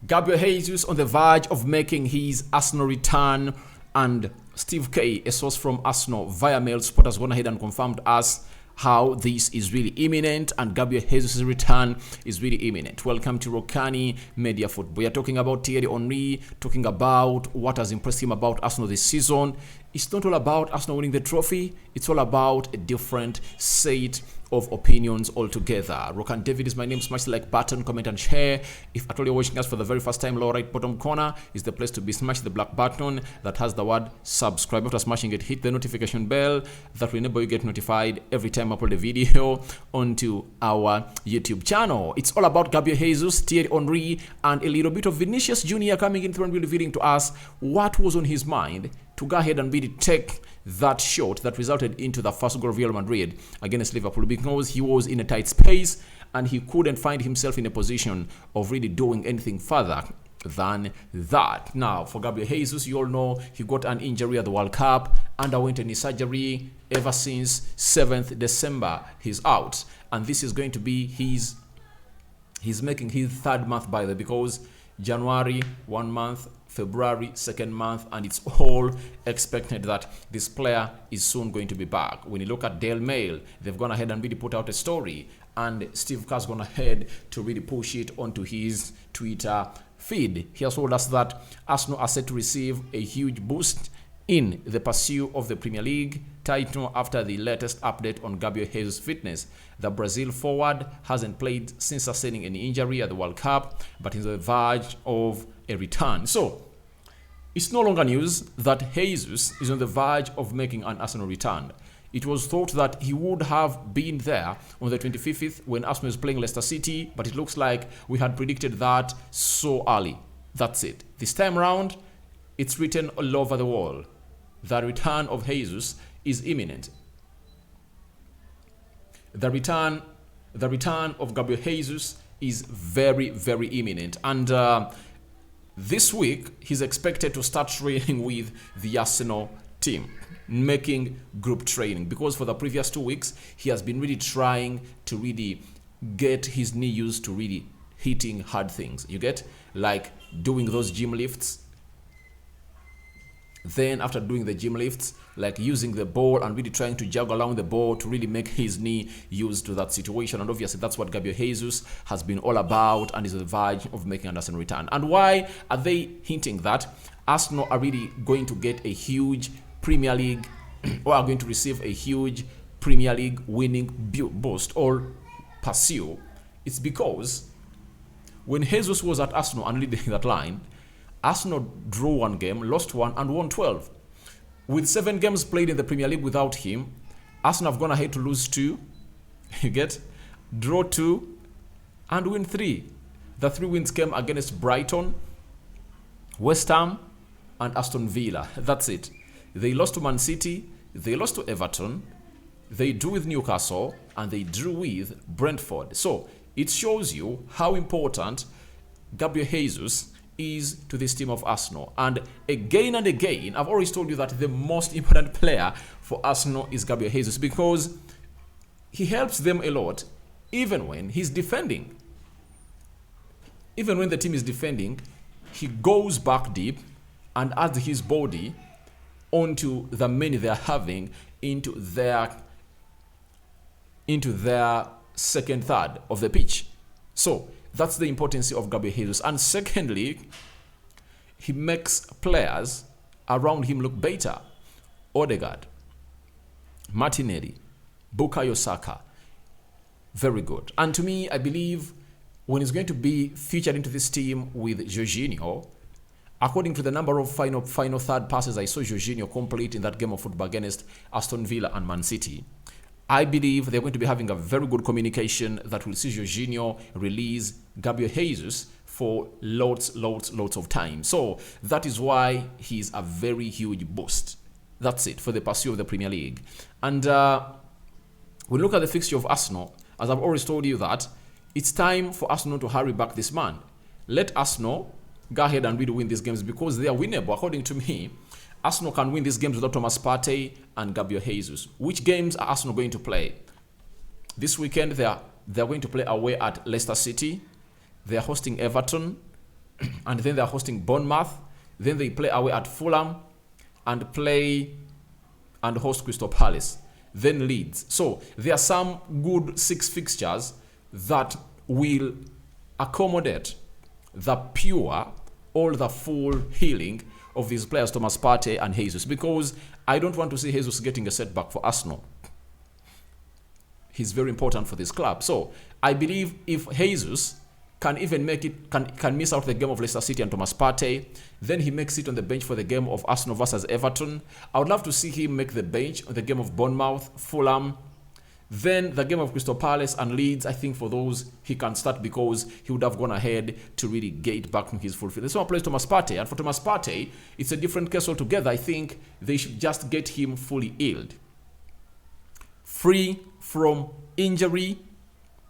Gabriel Jesus on the verge of making his Arsenal return, and Steve K, a source from Arsenal via mail support, has gone ahead and confirmed us how this is really imminent, and Gabriel Jesus' return is really imminent. Welcome to Rokani Media Football. We are talking about Thierry Henry, talking about what has impressed him about Arsenal this season. It's not all about Arsenal winning the trophy. It's all about a different set of opinions altogether. Rokani David is my name. Smash the like button, comment and share. If at all you're watching us for the very first time, lower right bottom corner is the place to be. Smash the black button that has the word subscribe. After smashing it, hit the notification bell that will enable you get notified every time I upload a video onto our YouTube channel. It's all about Gabriel Jesus, Thierry Henry, and a little bit of Vinicius Jr. coming in through and revealing to us what was on his mind to go ahead and really take that shot that resulted into the first goal of Real Madrid against Liverpool, because he was in a tight space and he couldn't find himself in a position of really doing anything further than that. Now, for Gabriel Jesus, you all know he got an injury at the World Cup, underwent any surgery. Ever since 7th December, he's out. And this is going to be he's making his third month, by the way, because January, 1 month, February, 2nd month, and it's all expected that this player is soon going to be back. When you look at Daily Mail, they've gone ahead and really put out a story, and Steve Kerr's gone ahead to really push it onto his Twitter feed. He has told us that Arsenal are set to receive a huge boost in the pursuit of the Premier League title after the latest update on Gabriel Jesus' fitness. The Brazil forward hasn't played since sustaining an injury at the World Cup, but is on the verge of a return. So, it's no longer news that Jesus is on the verge of making an Arsenal return. It was thought that he would have been there on the 25th when Arsenal is playing Leicester City, but it looks like we had predicted that so early. That's it. This time around, it's written all over the wall. The return of Jesus is imminent. The return of Gabriel Jesus is very, very imminent. And this week, he's expected to start training with the Arsenal team, making group training, because for the previous 2 weeks, he has been really trying to really get his knee used to really hitting hard things. You get? Like doing those gym lifts. Then after doing the gym lifts, like using the ball and really trying to juggle around the ball to really make his knee used to that situation. And obviously that's what Gabriel Jesus has been all about, and is on the verge of making an Arsenal return. And why are they hinting that Arsenal are really going to get a huge Premier League or are going to receive a huge Premier League winning boost or pursue? It's because when Jesus was at Arsenal and leading that line, Arsenal drew 1 game, lost 1, and won 12. With 7 games played in the Premier League without him, Arsenal have gone ahead to lose 2, you get, draw 2, and win 3. The 3 wins came against Brighton, West Ham, and Aston Villa. That's it. They lost to Man City, they lost to Everton, they drew with Newcastle, and they drew with Brentford. So it shows you how important Gabriel Jesus is to this team of Arsenal. And again, I've always told you that the most important player for Arsenal is Gabriel Jesus, because he helps them a lot even when he's defending. Even when the team is defending, he goes back deep and adds his body onto the many they're having into their second third of the pitch. So that's the importance of Gabriel Jesus. And secondly, he makes players around him look better. Odegaard, Martinelli, Bukayo Saka, very good. And to me, I believe when he's going to be featured into this team with Jorginho, according to the number of final third passes I saw Jorginho complete in that game of football against Aston Villa and Man City, I believe they're going to be having a very good communication that will see Jorginho release Gabriel Jesus for lots of time. So that is why he's a very huge boost. That's it for the pursuit of the Premier League. And we look at the fixture of Arsenal. As I've always told you, that it's time for Arsenal to hurry back this man. Let Arsenal go ahead and really win these games, because they are winnable. According to me, Arsenal can win these games without Thomas Partey and Gabriel Jesus. Which games are Arsenal going to play? This weekend, they're going to play away at Leicester City. They're hosting Everton. and then they're hosting Bournemouth. Then they play away at Fulham and play and host Crystal Palace. Then Leeds. So there are some good 6 fixtures that will accommodate the pure or the full healing of these players, Thomas Partey and Jesus, because I don't want to see Jesus getting a setback for Arsenal. He's very important for this club. So I believe if Jesus can even make it, can miss out the game of Leicester City and Thomas Partey, then he makes it on the bench for the game of Arsenal versus Everton. I would love to see him make the bench on the game of Bournemouth, Fulham. Then the game of Crystal Palace and Leeds, I think for those he can start because he would have gone ahead to really get back from his full field. This one plays Thomas Partey, and for Thomas Partey, it's a different case altogether. I think they should just get him fully healed, free from injury,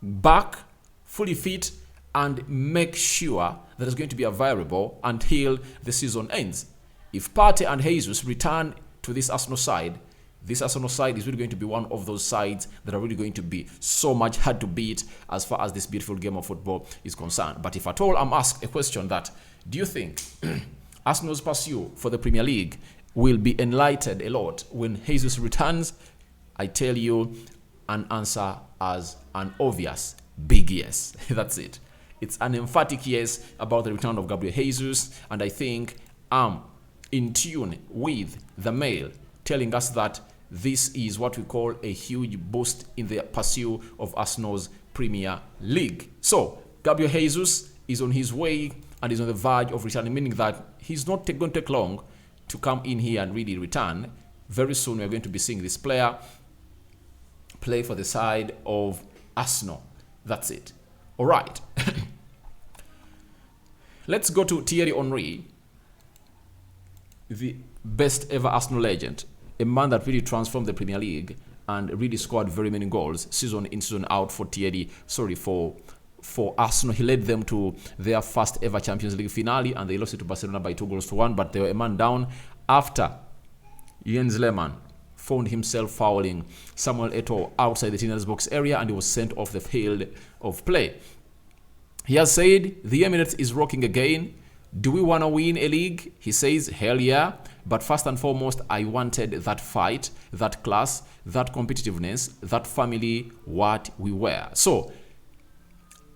back, fully fit, and make sure that it's going to be available until the season ends. If Partey and Jesus return to this Arsenal side is really going to be one of those sides that are really going to be so much hard to beat as far as this beautiful game of football is concerned. But if at all I'm asked a question that, do you think Arsenal's pursuit for the Premier League will be enlightened a lot when Jesus returns? I tell you an answer as an obvious big yes. That's it. It's an emphatic yes about the return of Gabriel Jesus, and I think I'm in tune with the mail telling us that this is what we call a huge boost in the pursuit of Arsenal's Premier League. So Gabriel Jesus is on his way and is on the verge of returning, meaning that he's not going to take long to come in here and really return. Very soon we're going to be seeing this player play for the side of Arsenal. That's it. All right. Let's go to Thierry Henry, the best ever Arsenal legend, a man that really transformed the Premier League and really scored very many goals season in, season out for Arsenal. He led them to their first ever Champions League finale, and they lost it to Barcelona by 2-1, but they were a man down after Jens Lehmann found himself fouling Samuel Eto'o outside the Tina's box area, and he was sent off the field of play. He has said, the Emirates is rocking again. Do we want to win a league? He says, hell yeah. But first and foremost, I wanted that fight, that class, that competitiveness, that family, what we were. So,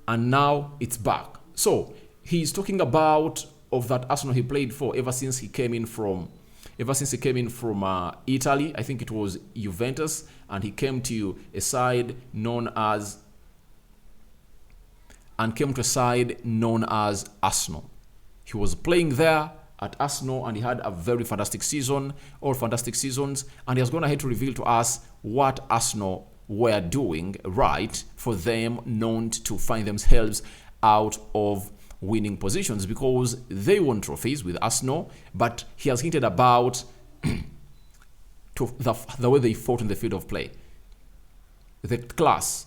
and now it's back. So, he's talking about of that Arsenal he played for ever since he came in from Italy. I think it was Juventus, and he came to a side known as Arsenal. He was playing there at Arsenal, and he had a very fantastic season, or fantastic seasons, and he has gone ahead to reveal to us what Arsenal were doing right for them not to find themselves out of winning positions, because they won trophies with Arsenal, but he has hinted about the way they fought in the field of play, the class,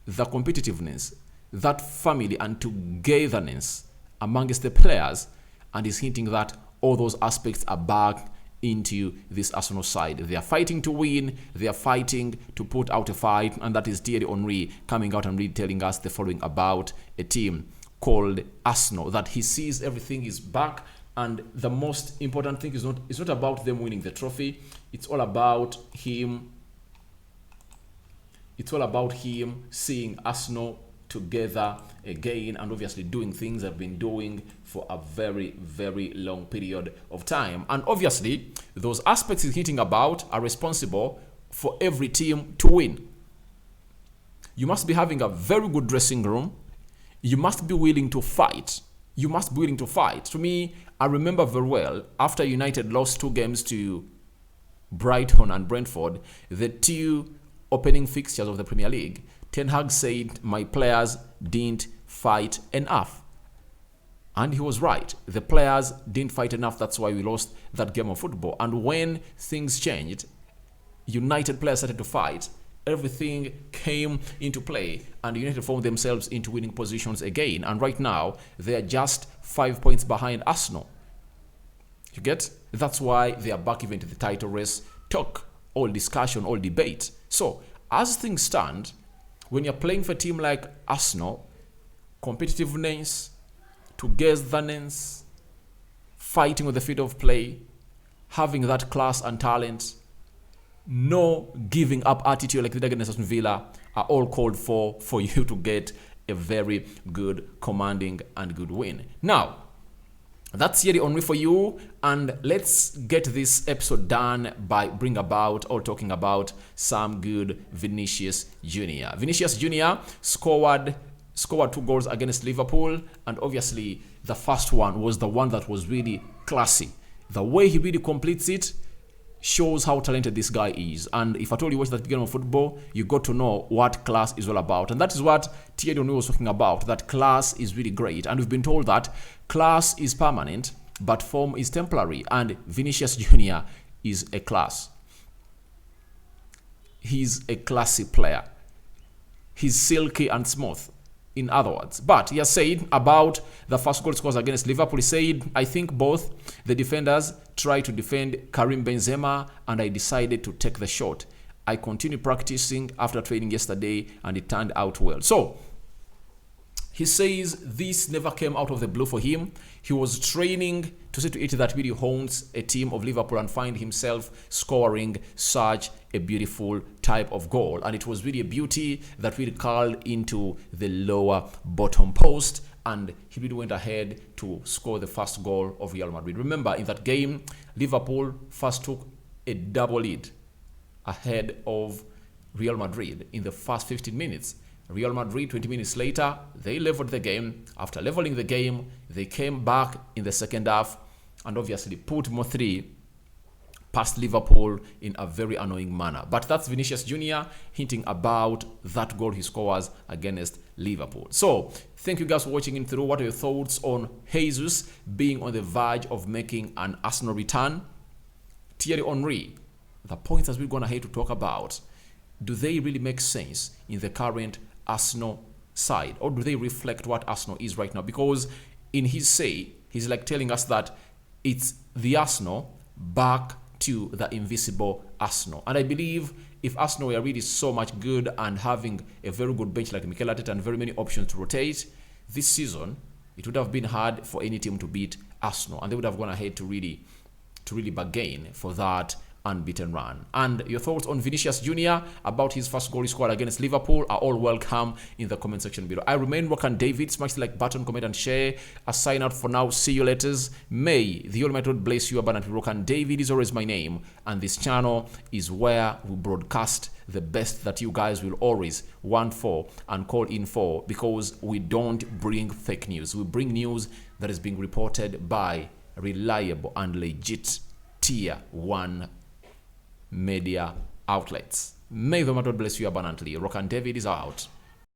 the competitiveness, that family and togetherness amongst the players, and is hinting that all those aspects are back into this Arsenal side. They are fighting to win, they are fighting to put out a fight, and that is Thierry Henry coming out and really telling us the following about a team called Arsenal, that he sees everything is back, and the most important thing is not about them winning the trophy. It's all about him seeing Arsenal together again, and obviously doing things they've been doing for a very, very long period of time. And obviously, those aspects he's hinting about are responsible for every team to win. You must be having a very good dressing room. You must be willing to fight. To me, I remember very well, after United lost 2 games to Brighton and Brentford, the 2 opening fixtures of the Premier League, Ten Hag said, my players didn't fight enough. And he was right. The players didn't fight enough. That's why we lost that game of football. And when things changed, United players started to fight. Everything came into play, and United found themselves into winning positions again. And right now, they are just 5 points behind Arsenal. You get? That's why they are back even to the title race. Talk, all discussion, all debate. So, as things stand, when you're playing for a team like Arsenal, competitiveness, togetherness, fighting on the field of play, having that class and talent, no giving up attitude like they did against Aston Villa are all called for you to get a very good, commanding and good win. Now, that's Thierry Henry for you, and let's get this episode done by talking about some good Vinicius Junior. Vinicius Junior scored 2 goals against Liverpool, and obviously the first one was the one that was really classy. The way he really completes it shows how talented this guy is. And if at all you watch that game of football, you got to know what class is all about. And that is what Thierry Henry was talking about, that class is really great. And we've been told that class is permanent, but form is temporary. And Vinicius Junior is a class. He's a classy player. He's silky and smooth, in other words. But he has said about the first goal scores against Liverpool, he said, I think both the defenders tried to defend Karim Benzema and I decided to take the shot. I continued practicing after training yesterday and it turned out well. So, he says this never came out of the blue for him. He was training to see to it that really owns a team of Liverpool and find himself scoring such a beautiful type of goal. And it was really a beauty that really curled into the lower bottom post. And he really went ahead to score the first goal of Real Madrid. Remember, in that game, Liverpool first took a double lead ahead of Real Madrid in the first 15 minutes. Real Madrid, 20 minutes later, they leveled the game. After leveling the game, they came back in the second half and obviously put more 3 past Liverpool in a very annoying manner. But that's Vinicius Junior hinting about that goal he scores against Liverpool. So, thank you guys for watching in through. What are your thoughts on Jesus being on the verge of making an Arsenal return? Thierry Henry, the points that we're going to have to talk about, do they really make sense in the current Arsenal side, or do they reflect what Arsenal is right now? Because in his say, he's like telling us that it's the Arsenal back to the invisible Arsenal. And I believe if Arsenal were really so much good and having a very good bench like Mikel Arteta and very many options to rotate, this season it would have been hard for any team to beat Arsenal, and they would have gone ahead to really bargain for that unbeaten run. And your thoughts on Vinicius Junior about his first goal he scored against Liverpool are all welcome in the comment section below. I remain Rokani David. Smash the like button, comment and share. A sign out for now. See you later. May the Almighty God bless you abundantly. Rokani David is always my name, and this channel is where we broadcast the best that you guys will always want for and call in for, because we don't bring fake news. We bring news that is being reported by reliable and legit tier 1 media outlets. May the Lord bless you abundantly. Rokani David is out.